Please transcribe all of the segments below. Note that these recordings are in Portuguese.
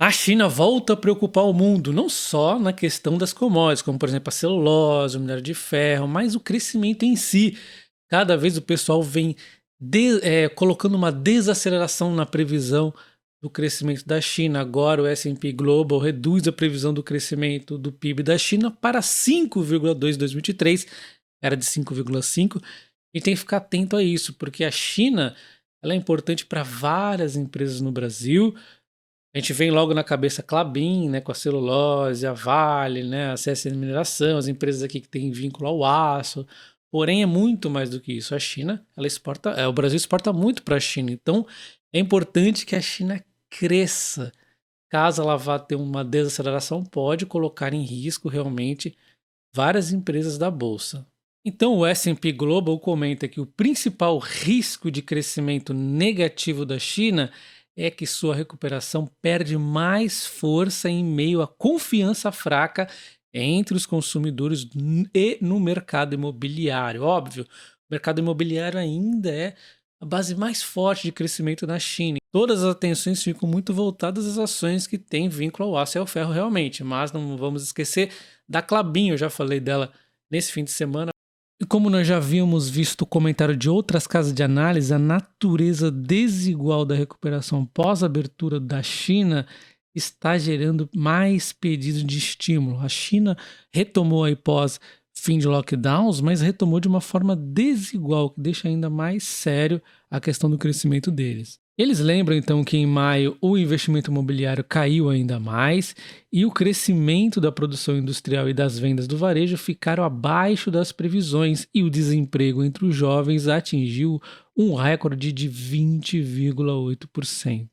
A China volta a preocupar o mundo, não só na questão das commodities, como por exemplo a celulose, o minério de ferro, mas o crescimento em si. Cada vez o pessoal vem colocando uma desaceleração na previsão do crescimento da China. Agora o S&P Global reduz a previsão do crescimento do PIB da China para 5,2 em 2023, era de 5,5, e tem que ficar atento a isso, porque a China ela é importante para várias empresas no Brasil. A gente vem logo na cabeça a Klabin, né, com a celulose, a Vale, né, a CSN Mineração, as empresas aqui que têm vínculo ao aço. Porém, é muito mais do que isso. A China, ela exporta, o Brasil exporta muito para a China. Então, é importante que a China cresça. Caso ela vá ter uma desaceleração, pode colocar em risco realmente várias empresas da bolsa. Então, o S&P Global comenta que o principal risco de crescimento negativo da China é que sua recuperação perde mais força em meio à confiança fraca entre os consumidores e no mercado imobiliário. Óbvio, o mercado imobiliário ainda é a base mais forte de crescimento na China. Todas as atenções ficam muito voltadas às ações que têm vínculo ao aço e ao ferro realmente, mas não vamos esquecer da Klabin, eu já falei dela nesse fim de semana. E como nós já havíamos visto o comentário de outras casas de análise, a natureza desigual da recuperação pós-abertura da China está gerando mais pedidos de estímulo. A China retomou aí pós fim de lockdowns, mas retomou de uma forma desigual, que deixa ainda mais sério a questão do crescimento deles. Eles lembram então que em maio o investimento imobiliário caiu ainda mais e o crescimento da produção industrial e das vendas do varejo ficaram abaixo das previsões e o desemprego entre os jovens atingiu um recorde de 20,8%.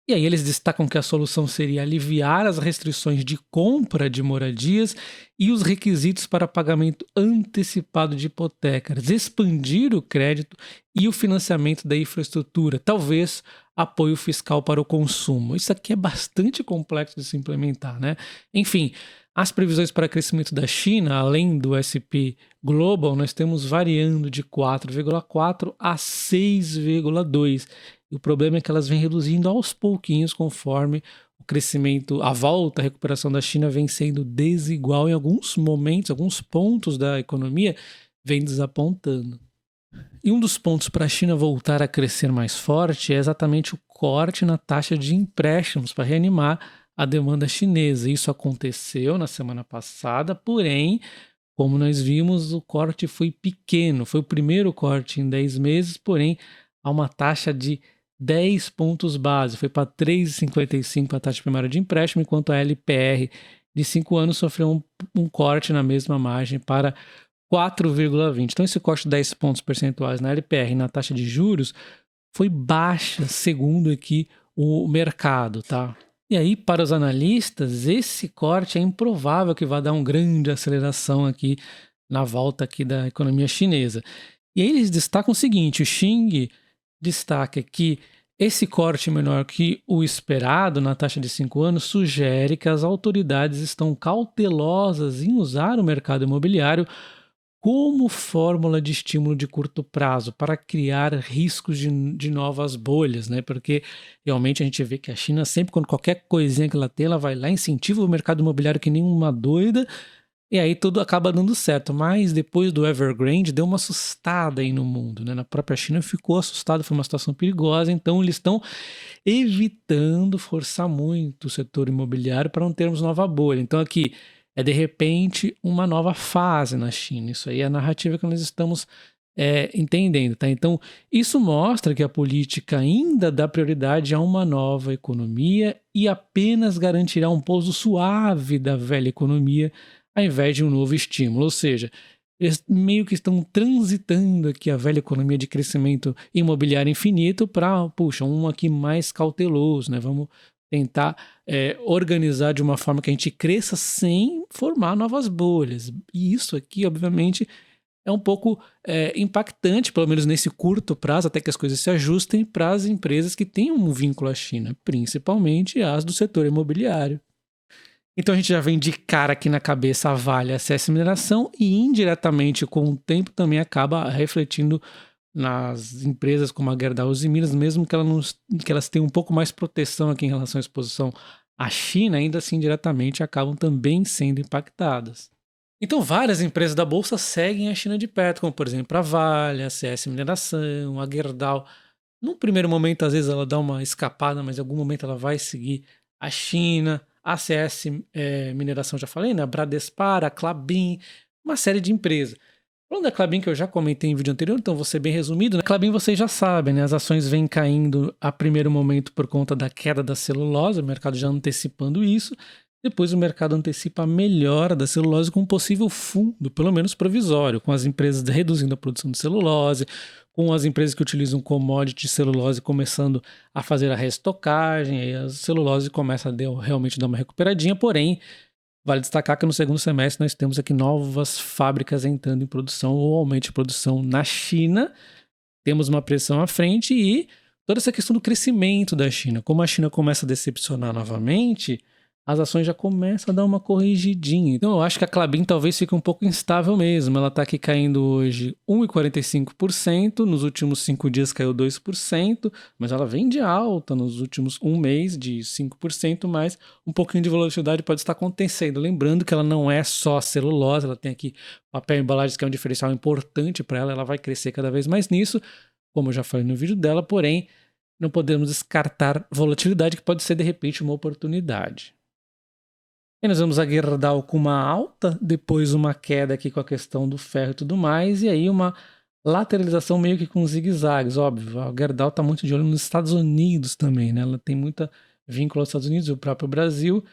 E aí eles destacam que a solução seria aliviar as restrições de compra de moradias e os requisitos para pagamento antecipado de hipotecas, expandir o crédito e o financiamento da infraestrutura, talvez apoio fiscal para o consumo. Isso aqui é bastante complexo de se implementar, né? Enfim, as previsões para crescimento da China, além do S&P Global, nós temos variando de 4,4 a 6,2. E o problema é que elas vêm reduzindo aos pouquinhos conforme o crescimento, a volta, a recuperação da China vem sendo desigual em alguns momentos, alguns pontos da economia vem desapontando. E um dos pontos para a China voltar a crescer mais forte é exatamente o corte na taxa de empréstimos para reanimar a demanda chinesa. Isso aconteceu na semana passada, porém, como nós vimos, o corte foi pequeno. Foi o primeiro corte em 10 meses, porém, há uma taxa de 10 pontos base. Foi para 3,55 a taxa primária de empréstimo, enquanto a LPR de 5 anos sofreu um corte na mesma margem para 4,20. Então, esse corte de 10 pontos percentuais na LPR e na taxa de juros foi baixa, segundo aqui o mercado, tá? E aí, para os analistas, esse corte é improvável que vá dar uma grande aceleração aqui na volta aqui da economia chinesa. E aí eles destacam o seguinte, o Xing destaca que esse corte menor que o esperado na taxa de 5 anos sugere que as autoridades estão cautelosas em usar o mercado imobiliário como fórmula de estímulo de curto prazo para criar riscos de novas bolhas, né? Porque realmente a gente vê que a China sempre, quando qualquer coisinha que ela tem, ela vai lá, incentiva o mercado imobiliário que nem uma doida, e aí tudo acaba dando certo. Mas depois do Evergrande deu uma assustada aí no mundo, né? Na própria China ficou assustado, foi uma situação perigosa, então eles estão evitando forçar muito o setor imobiliário para não termos nova bolha. Então aqui é de repente uma nova fase na China. Isso aí é a narrativa que nós estamos entendendo, tá? Então isso mostra que a política ainda dá prioridade a uma nova economia e apenas garantirá um pouso suave da velha economia ao invés de um novo estímulo. Ou seja, eles meio que estão transitando aqui a velha economia de crescimento imobiliário infinito para, puxa, um aqui mais cauteloso, né? Vamos tentar organizar de uma forma que a gente cresça sem formar novas bolhas. E isso aqui, obviamente, é um pouco impactante, pelo menos nesse curto prazo, até que as coisas se ajustem para as empresas que têm um vínculo à China, principalmente as do setor imobiliário. Então a gente já vem de cara aqui na cabeça a Vale, a CS Mineração e indiretamente com o tempo também acaba refletindo nas empresas como a Gerdau e Minas, mesmo que elas tenham um pouco mais proteção aqui em relação à exposição à China, ainda assim diretamente acabam também sendo impactadas. Então várias empresas da Bolsa seguem a China de perto, como por exemplo a Vale, a CS Mineração, a Gerdau. Num primeiro momento, às vezes ela dá uma escapada, mas em algum momento ela vai seguir a China, a CS Mineração, já falei, né? A Bradespar, a Klabin, uma série de empresas. Falando da Klabin, que eu já comentei em vídeo anterior, então vou ser bem resumido, né? Klabin vocês já sabem, né? As ações vêm caindo a primeiro momento por conta da queda da celulose, o mercado já antecipando isso. Depois o mercado antecipa a melhora da celulose com um possível fundo, pelo menos provisório, com as empresas reduzindo a produção de celulose, com as empresas que utilizam commodity celulose começando a fazer a restocagem, aí a celulose começa a realmente dar uma recuperadinha, porém, vale destacar que no segundo semestre nós temos aqui novas fábricas entrando em produção ou aumento de produção na China, temos uma pressão à frente e toda essa questão do crescimento da China, como a China começa a decepcionar novamente, as ações já começam a dar uma corrigidinha. Então eu acho que a Klabin talvez fique um pouco instável mesmo. Ela está aqui caindo hoje 1,45%, nos últimos 5 dias caiu 2%, mas ela vem de alta nos últimos um mês de 5%, mas um pouquinho de volatilidade pode estar acontecendo. Lembrando que ela não é só celulose, ela tem aqui papel e embalagens que é um diferencial importante para ela, ela vai crescer cada vez mais nisso, como eu já falei no vídeo dela, porém não podemos descartar volatilidade que pode ser de repente uma oportunidade. E nós vamos a Gerdau com uma alta, depois uma queda aqui com a questão do ferro e tudo mais, e aí uma lateralização meio que com zigue-zagues, óbvio. A Gerdau está muito de olho nos Estados Unidos também, né? Ela tem muita vínculo aos Estados Unidos e o próprio Brasil,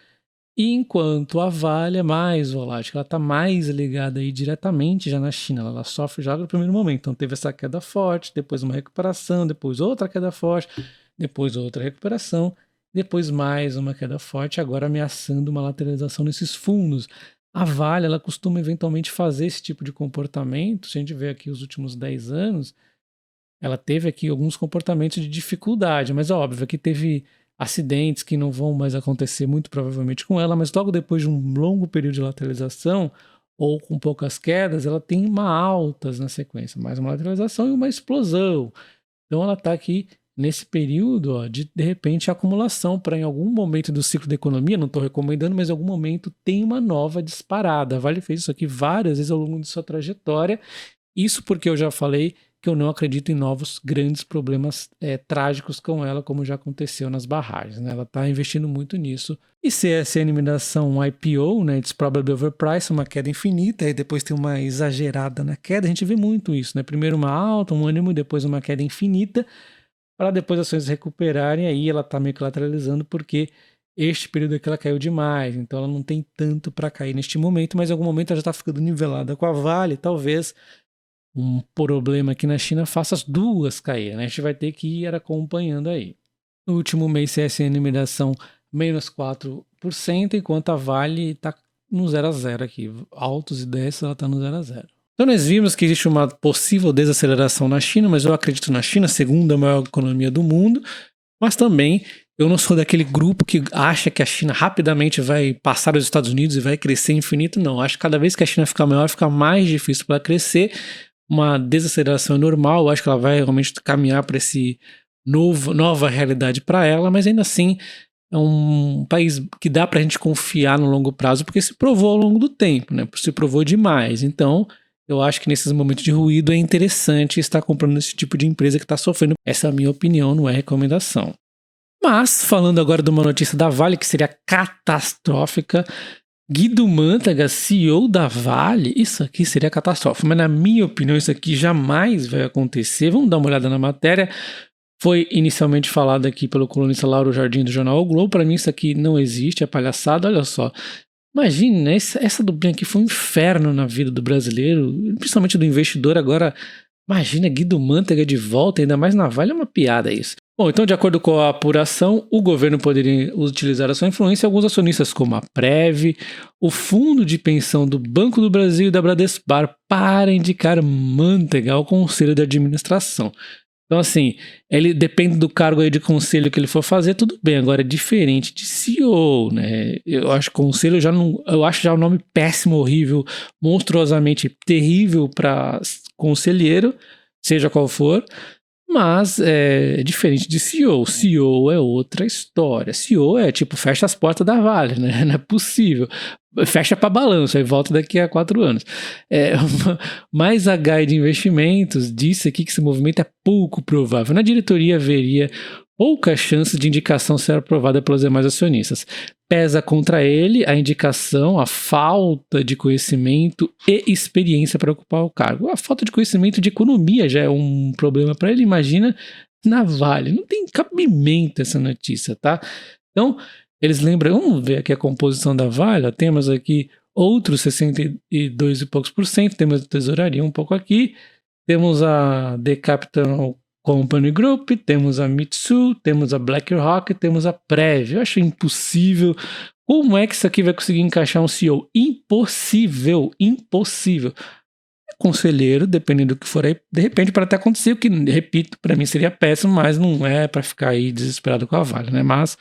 e enquanto a Vale é mais volátil, ela está mais ligada aí diretamente já na China, ela sofre já no primeiro momento, então teve essa queda forte, depois uma recuperação, depois outra queda forte, depois outra recuperação, depois mais uma queda forte, agora ameaçando uma lateralização nesses fundos. A Vale, ela costuma eventualmente fazer esse tipo de comportamento, se a gente vê aqui os últimos 10 anos, ela teve aqui alguns comportamentos de dificuldade, mas é óbvio que teve acidentes que não vão mais acontecer muito provavelmente com ela, mas logo depois de um longo período de lateralização ou com poucas quedas, ela tem uma altas na sequência, mais uma lateralização e uma explosão. Então ela está aqui nesse período ó, de repente acumulação para em algum momento do ciclo da economia, não estou recomendando, mas em algum momento tem uma nova disparada. A Vale fez isso aqui várias vezes ao longo de sua trajetória, isso porque eu já falei que eu não acredito em novos grandes problemas trágicos com ela, como já aconteceu nas barragens. Né? Ela está investindo muito nisso. E CSN Mineração, um IPO, né? It's probably overpriced, uma queda infinita, e depois tem uma exagerada na queda. A gente vê muito isso, né? Primeiro uma alta, um ânimo, depois uma queda infinita, para depois as ações recuperarem, aí ela está meio que lateralizando, porque este período aqui ela caiu demais, então ela não tem tanto para cair neste momento, mas em algum momento ela já está ficando nivelada com a Vale, talvez um problema aqui na China faça as duas cair, né? A gente vai ter que ir acompanhando aí. No último mês, CSN Mineração menos 4%, enquanto a Vale está no 0 a 0 aqui. Altos e desces, ela está no 0 a 0. Então nós vimos que existe uma possível desaceleração na China, mas eu acredito na China, segunda maior economia do mundo, mas também eu não sou daquele grupo que acha que a China rapidamente vai passar os Estados Unidos e vai crescer infinito, não. Acho que cada vez que a China ficar maior, fica mais difícil para crescer. Uma desaceleração é normal, eu acho que ela vai realmente caminhar para esse nova realidade para ela, mas ainda assim é um país que dá para a gente confiar no longo prazo, porque se provou ao longo do tempo, né? Se provou demais. Então, eu acho que nesses momentos de ruído é interessante estar comprando esse tipo de empresa que está sofrendo. Essa é a minha opinião, não é recomendação. Mas, falando agora de uma notícia da Vale, que seria catastrófica, Guido Mantega, CEO da Vale, isso aqui seria catastrófico, mas na minha opinião isso aqui jamais vai acontecer. Vamos dar uma olhada na matéria. Foi inicialmente falado aqui pelo colunista Lauro Jardim do jornal O Globo. Para mim isso aqui não existe, é palhaçada, olha só. Imagina, essa duplinha aqui foi um inferno na vida do brasileiro, principalmente do investidor. Agora, imagina Guido Mantega de volta, ainda mais na Vale, é uma piada isso. Bom, então de acordo com a apuração, o governo poderia utilizar a sua influência alguns acionistas como a Prev, o Fundo de Pensão do Banco do Brasil e da Bradespar para indicar Mantega ao conselho de administração. Então assim, ele depende do cargo aí de conselho que ele for fazer, tudo bem, agora é diferente de CEO, né? Eu acho que conselho eu acho já um nome péssimo, horrível, monstruosamente terrível para conselheiro. seja qual for, mas é diferente de CEO. CEO é outra história. CEO é tipo, fecha as portas da Vale, né? Não é possível. Fecha para balanço, aí volta daqui a 4 anos. Mas a Guide Investimentos disse aqui que esse movimento é pouco provável. Na diretoria haveria pouca chance de indicação ser aprovada pelos demais acionistas. Pesa contra ele a indicação, a falta de conhecimento e experiência para ocupar o cargo. A falta de conhecimento de economia já é um problema para ele, imagina na Vale. Não tem cabimento essa notícia, tá? Então, eles lembram, vamos ver aqui a composição da Vale, temos aqui outros 62 e poucos por cento, temos a tesouraria um pouco aqui, temos a The Capital Company Group, temos a Mitsui, temos a BlackRock, temos a Prev. Eu acho impossível. Como é que isso aqui vai conseguir encaixar um CEO? Impossível, impossível. Conselheiro, dependendo do que for aí, de repente pode até acontecer, o que, repito, para mim seria péssimo, mas não é para ficar aí desesperado com a Vale, né? Mas,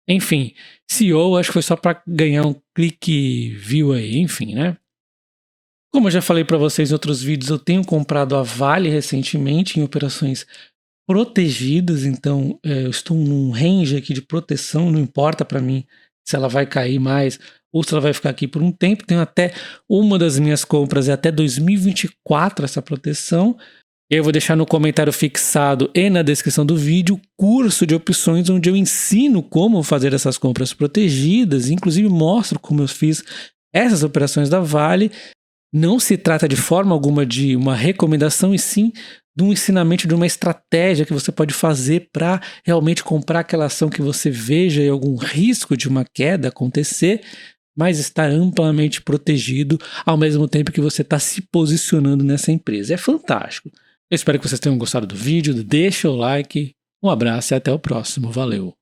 enfim, CEO acho que foi só para ganhar um clique view aí, enfim, né? Como eu já falei para vocês em outros vídeos, eu tenho comprado a Vale recentemente em operações protegidas, então eu estou num range aqui de proteção, não importa para mim se ela vai cair mais ou se ela vai ficar aqui por um tempo. Tenho até uma das minhas compras, é até 2024 essa proteção. Eu vou deixar no comentário fixado e na descrição do vídeo o curso de opções onde eu ensino como fazer essas compras protegidas, inclusive mostro como eu fiz essas operações da Vale. Não se trata de forma alguma de uma recomendação, e sim de um ensinamento, de uma estratégia que você pode fazer para realmente comprar aquela ação que você veja e algum risco de uma queda acontecer, mas estar amplamente protegido ao mesmo tempo que você está se posicionando nessa empresa. É fantástico. Eu espero que vocês tenham gostado do vídeo, deixa o like, um abraço e até o próximo. Valeu!